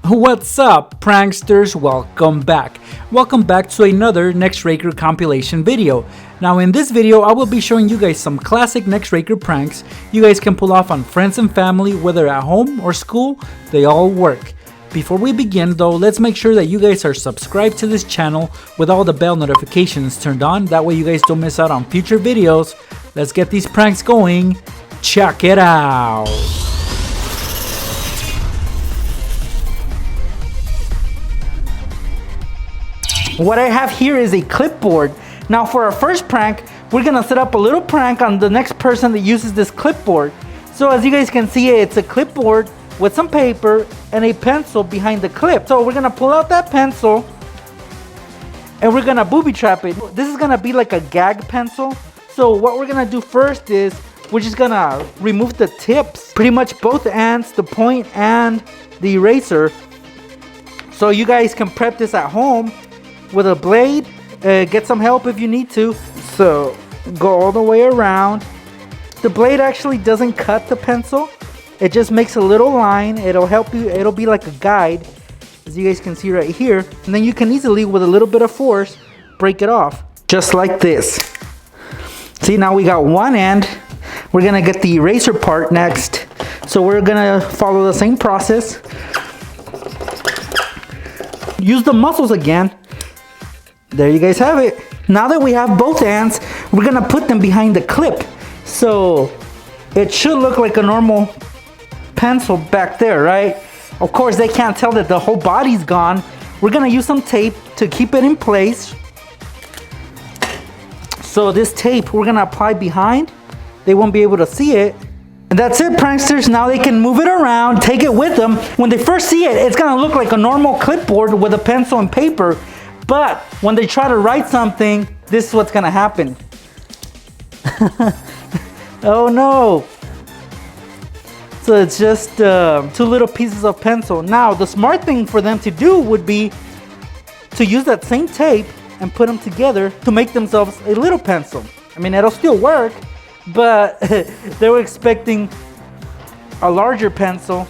What's up, pranksters? Welcome back. Welcome back to another Nextraker compilation video. Now in this video, I will be showing you guys some classic Nextraker pranks you guys can pull off on friends and family, whether at home or school, they all work. Before we begin though, let's make sure that you guys are subscribed to this channel with all the bell notifications turned on. That way you guys don't miss out on future videos. Let's get these pranks going. Check it out. What I have here is a clipboard. Now for our first prank, we're gonna set up a little prank on the next person that uses this clipboard. So as you guys can see, it's a clipboard with some paper and a pencil behind the clip. So we're gonna pull out that pencil and we're gonna booby trap it. This is gonna be like a gag pencil. So what we're gonna do first is we're just gonna remove the tips, pretty much both ends, the point and the eraser. So you guys can prep this at home with a blade. Get some help if you need to. So go all the way around. The blade actually doesn't cut the pencil, it just makes a little line. It'll help you, it'll be like a guide, as you guys can see right here. And then you can easily, with a little bit of force, break it off, just like this. See, now we got one end. We're gonna get the eraser part next. So we're gonna follow the same process. Use the muscles again. There you guys have it. Now that we have both ends, we're gonna put them behind the clip. So it should look like a normal pencil back there, right? Of course, they can't tell that the whole body's gone. We're gonna use some tape to keep it in place. So this tape, we're gonna apply behind. They won't be able to see it. And that's it, pranksters. Now they can move it around, take it with them. When they first see it, it's gonna look like a normal clipboard with a pencil and paper. But when they try to write something, this is what's gonna happen. Oh no. So it's just two little pieces of pencil. Now the smart thing for them to do would be to use that same tape and put them together to make themselves a little pencil. I mean, it'll still work, but they were expecting a larger pencil,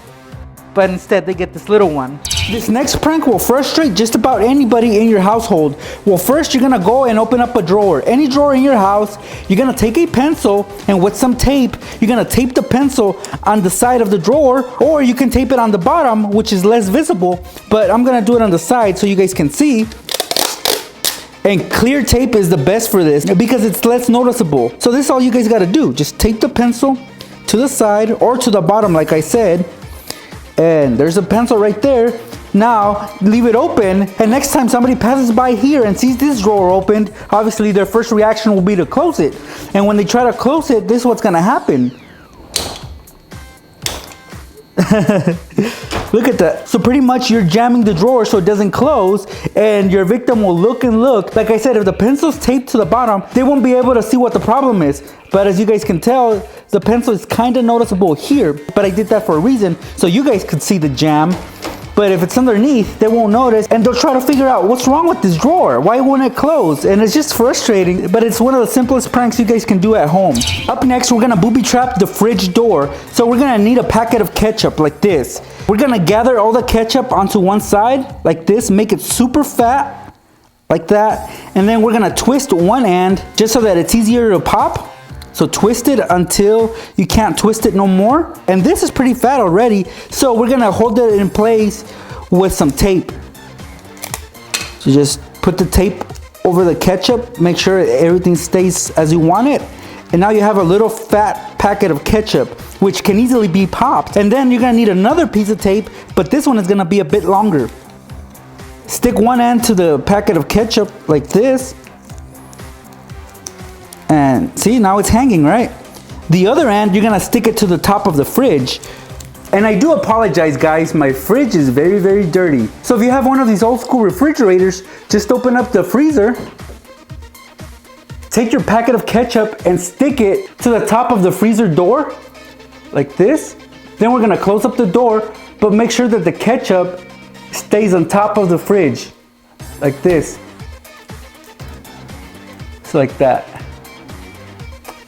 but instead they get this little one. This next prank will frustrate just about anybody in your household. Well, first you're gonna go and open up a drawer. Any drawer in your house, you're gonna take a pencil and with some tape, you're gonna tape the pencil on the side of the drawer, or you can tape it on the bottom, which is less visible, but I'm gonna do it on the side so you guys can see. And clear tape is the best for this because it's less noticeable. So this is all you guys gotta do. Just tape the pencil to the side or to the bottom like I said. And there's a pencil right there. Now leave it open, and next time somebody passes by here and sees this drawer opened, obviously their first reaction will be to close it. And when they try to close it, this is what's gonna happen. Look at that. So pretty much you're jamming the drawer so it doesn't close, and your victim will look and look. Like I said, if the pencil's taped to the bottom, they won't be able to see what the problem is. But as you guys can tell, the pencil is kind of noticeable here, but I did that for a reason, so you guys could see the jam. But if it's underneath, they won't notice, and they'll try to figure out what's wrong with this drawer. Why won't it close? And it's just frustrating, but it's one of the simplest pranks you guys can do at home. Up next, we're gonna booby trap the fridge door. So we're gonna need a packet of ketchup like this. We're gonna gather all the ketchup onto one side like this, make it super fat like that. And then we're gonna twist one end just so that it's easier to pop. So twist it until you can't twist it no more. And this is pretty fat already. So we're gonna hold it in place with some tape. So just put the tape over the ketchup, make sure everything stays as you want it. And now you have a little fat packet of ketchup, which can easily be popped. And then you're gonna need another piece of tape, but this one is gonna be a bit longer. Stick one end to the packet of ketchup like this. And see, now it's hanging, right? The other end, you're gonna stick it to the top of the fridge. And I do apologize, guys, my fridge is very, very dirty. So if you have one of these old school refrigerators, just open up the freezer, take your packet of ketchup and stick it to the top of the freezer door, like this. Then we're gonna close up the door, but make sure that the ketchup stays on top of the fridge, like this. It's like that.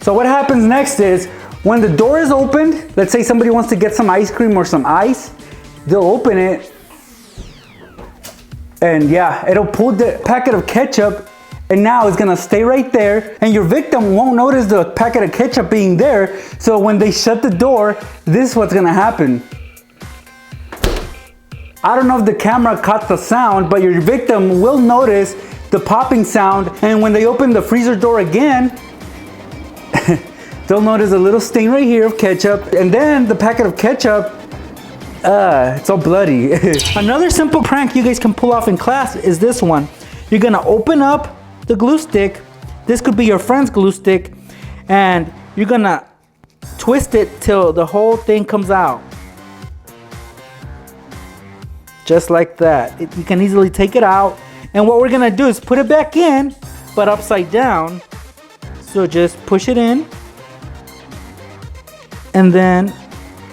So what happens next is, when the door is opened, let's say somebody wants to get some ice cream or some ice, they'll open it And yeah, it'll pull the packet of ketchup, and now it's gonna stay right there, and your victim won't notice the packet of ketchup being there. So when they shut the door, this is what's gonna happen. I don't know if the camera caught the sound, but your victim will notice the popping sound, and when they open the freezer door again, they'll notice a little stain right here of ketchup, and then the packet of ketchup, it's all bloody. Another simple prank you guys can pull off in class is this one. You're gonna open up the glue stick. This could be your friend's glue stick, and you're gonna twist it till the whole thing comes out. Just like that. You can easily take it out. And what we're gonna do is put it back in, but upside down. So just push it in. And then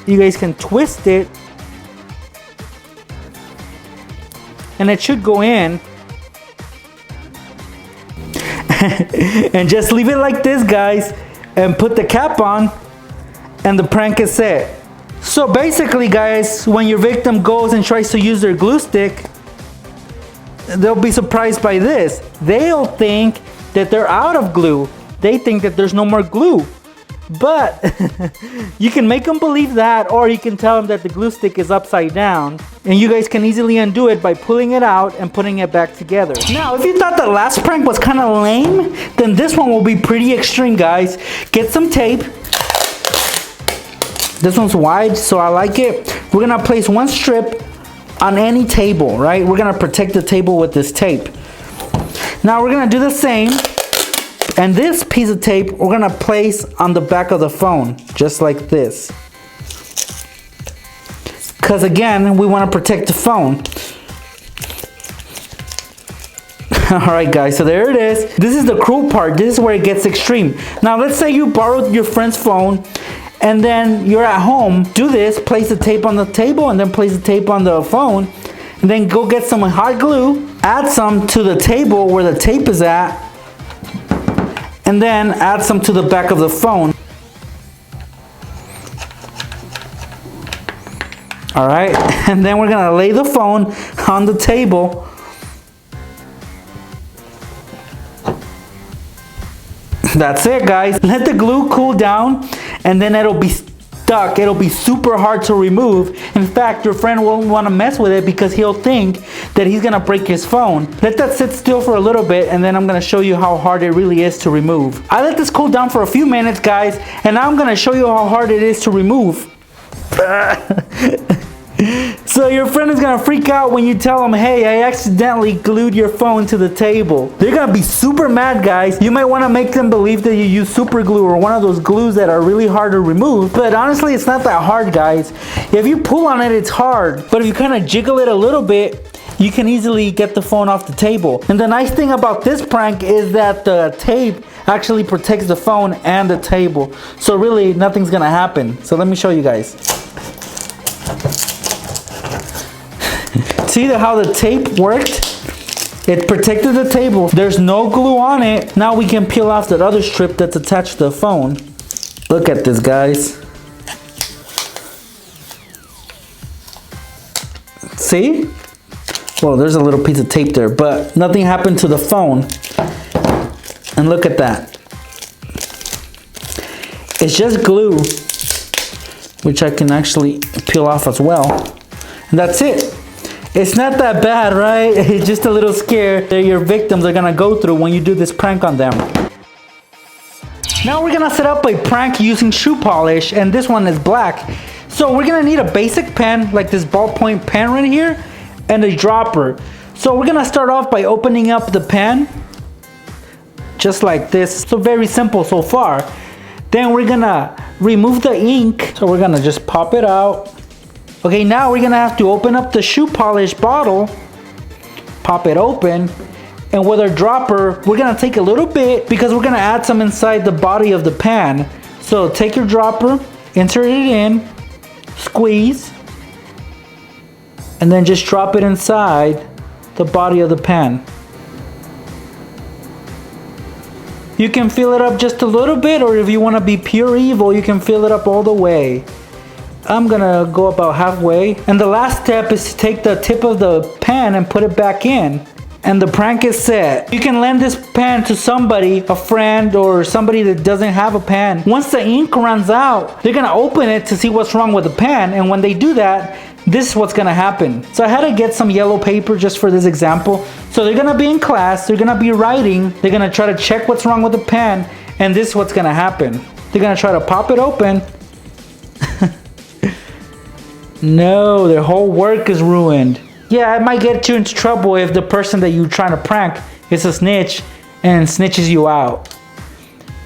you guys can twist it. And it should go in. And just leave it like this, guys. And put the cap on. And the prank is set. So basically, guys, when your victim goes and tries to use their glue stick, they'll be surprised by this. They'll think that they're out of glue. They think that there's no more glue. But you can make them believe that, or you can tell them that the glue stick is upside down, and you guys can easily undo it by pulling it out and putting it back together. Now, if you thought the last prank was kind of lame, then this one will be pretty extreme, guys. Get some tape. This one's wide, so I like it. We're gonna place one strip on any table, right? We're gonna protect the table with this tape. Now we're gonna do the same. And this piece of tape, we're gonna place on the back of the phone, just like this. Because again, we wanna protect the phone. All right, guys, so there it is. This is the cruel part. This is where it gets extreme. Now, let's say you borrowed your friend's phone, and then you're at home. Do this, place the tape on the table, and then place the tape on the phone, and then go get some hot glue, add some to the table where the tape is at, and then add some to the back of the phone. All right, and then we're gonna lay the phone on the table. That's it, guys. Let the glue cool down, and then it'll be stuck. It'll be super hard to remove. In fact, your friend won't want to mess with it because he'll think that he's gonna break his phone. Let that sit still for a little bit, and then I'm gonna show you how hard it really is to remove. I let this cool down for a few minutes, guys, and now I'm gonna show you how hard it is to remove. So your friend is gonna freak out when you tell them, hey, I accidentally glued your phone to the table. They're gonna be super mad, guys. You might wanna make them believe that you use super glue or one of those glues that are really hard to remove, but honestly, it's not that hard, guys. If you pull on it, it's hard, but if you kind of jiggle it a little bit, you can easily get the phone off the table. And the nice thing about this prank is that the tape actually protects the phone and the table. So really, nothing's gonna happen. So let me show you guys. See how the tape worked? It protected the table. There's no glue on it. Now we can peel off that other strip that's attached to the phone. Look at this, guys. See? Well, there's a little piece of tape there, but nothing happened to the phone. And look at that. It's just glue, which I can actually peel off as well. And that's it. It's not that bad, right? It's just a little scare that your victims are gonna go through when you do this prank on them. Now we're gonna set up a prank using shoe polish, and this one is black. So we're gonna need a basic pen, like this ballpoint pen right here, and a dropper. So we're gonna start off by opening up the pen, just like this. So very simple so far. Then we're gonna remove the ink. So we're gonna just pop it out. Okay, now we're gonna have to open up the shoe polish bottle, pop it open, and with our dropper, we're gonna take a little bit because we're gonna add some inside the body of the pan. So take your dropper, insert it in, squeeze, and then just drop it inside the body of the pan. You can fill it up just a little bit, or if you wanna be pure evil, you can fill it up all the way. I'm gonna go about halfway. And the last step is to take the tip of the pen and put it back in. And the prank is set. You can lend this pen to somebody, a friend or somebody that doesn't have a pen. Once the ink runs out, they're gonna open it to see what's wrong with the pen. And when they do that, this is what's gonna happen. So I had to get some yellow paper just for this example. So they're gonna be in class, they're gonna be writing, they're gonna try to check what's wrong with the pen, and this is what's gonna happen. They're gonna try to pop it open. No, their whole work is ruined. Yeah, it might get you into trouble if the person that you're trying to prank is a snitch and snitches you out.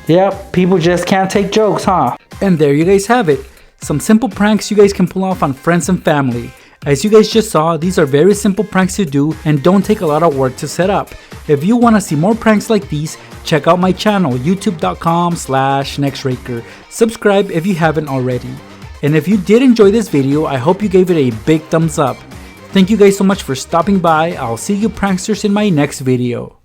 Yep, people just can't take jokes, huh? And there you guys have it. Some simple pranks you guys can pull off on friends and family. As you guys just saw, these are very simple pranks to do and don't take a lot of work to set up. If you want to see more pranks like these, check out my channel, youtube.com/Nextraker. Subscribe if you haven't already. And if you did enjoy this video, I hope you gave it a big thumbs up. Thank you guys so much for stopping by. I'll see you pranksters in my next video.